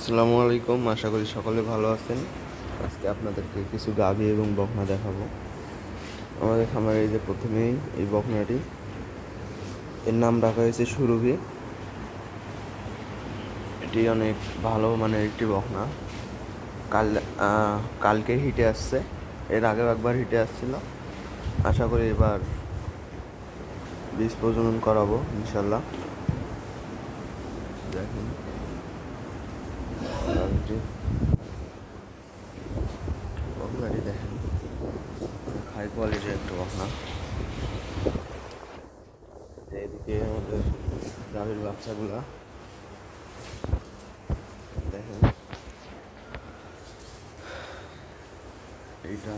আসসালামু আলাইকুম, আশা করি সকলে ভালো আছেন। আজকে আপনাদেরকে কিছু গাভী এবং বকনা দেখাবো। আমাদের খামারে এই যে প্রথমেই এই বকনাটি, এর নাম রাখা হয়েছে সুরভি। এটি অনেক ভালো মানের একটি বকনা। কাল কালকে হিটে আসছে, এর আগেও একবার হিটে আসছিল। আশা করি এবার বীজ প্রজনন করাবো ইনশাল্লাহ। দেখেন বকনাটি দেখেন, হাই কোয়ালিটির একটা বকনা। এদিকে আমাদের গাভীর বাচ্চাগুলা দেখেন, এইটা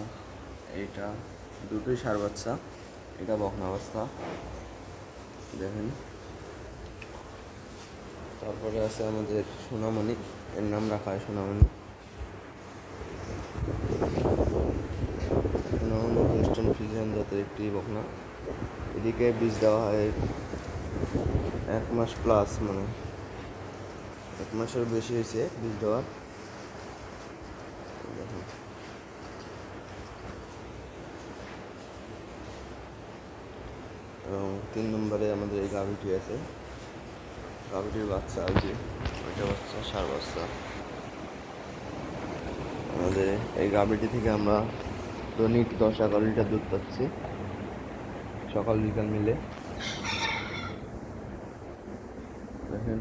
এইটা দুটোই ষাঁড় বাচ্চা, এটা বকনা অবস্থা দেখেন। তারপরে আছে আমাদের সোনামণি, এর নাম রাখা হয় সোনামণি। সোনামণি ওয়েস্টার্ন ফ্রিজিয়ান জাতের একটি বকনা। এদিকে বীজ দেওয়া হয় 1 মাস প্লাস, মানে 1 মাসের বেশি হয়েছে বীজ দেওয়ার। দেখুন এবং 3 নম্বরে আমাদের এই গাভীটি আছে। গাভীটির বাচ্চা ওই যে ওইটা বাচ্চা, ষাঁড় বাচ্চা। আমাদের এই গাভীটি থেকে আমরা দৈনিক 10-11 লিটার দুধ পাচ্ছি, সকাল বিকাল মিলে। দেখেন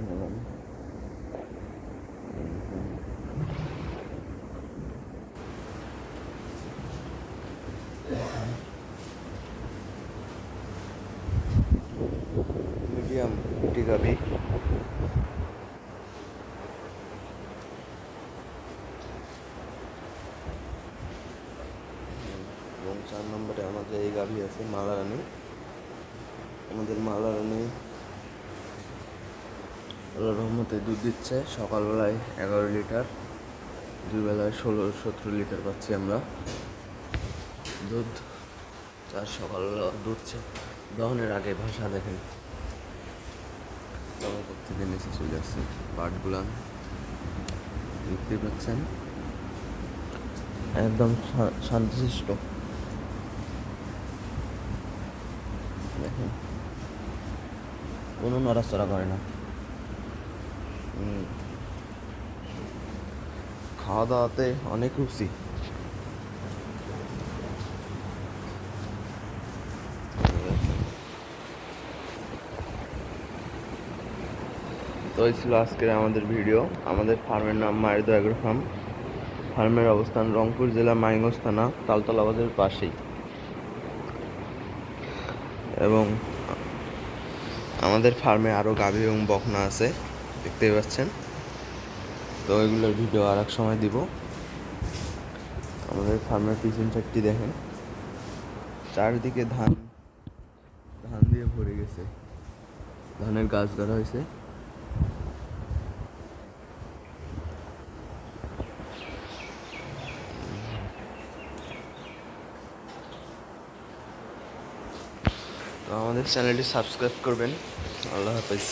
মিডিয়াম একটি গাভী। এবং 4 নম্বরে আমাদের এই গাভী আছে মালারানী। আমাদের মালারানী আল্লাহর রহমতে দুধ দিচ্ছে, সকালবেলায় 11 লিটার, দুই বেলায় 16-17 লিটার পাচ্ছি আমরা দুধ। আর সকালবেলা দুধ দহনের আগে ভাষা দেখেন, সবাই প্রত্যেকদিন এসে চলে আসছে। বাটগুলা দেখতে পাচ্ছেন, একদম শান্তশিষ্ট দেখেন, কোনো নড়াচড়া করে না। খাওয়া দাওয়াতে অনেক রুচি। তো এই ছিল আজকের আমাদের ভিডিও। আমাদের ফার্মের নাম মায়ের দয়া এগ্রো ফার্ম। ফার্মের অবস্থান রংপুর জেলা মাইগঞ্জ থানা, তালতলা বাজারের পাশেই। এবং আমাদের ফার্মে আরও গাভী এবং বকনা আছে, দেখতেই পাচ্ছেন। তো এগুলোর ভিডিও আর এক সময় দিব। আমাদের ফার্মের পিছন সাইডটি দেখেন, চারিদিকে ধান দিয়ে ভরে গেছে, ধানের গাছ ধরা হয়েছে। তো আমাদের চ্যানেলটি সাবস্ক্রাইব করবেন। আল্লাহ হাফেজ।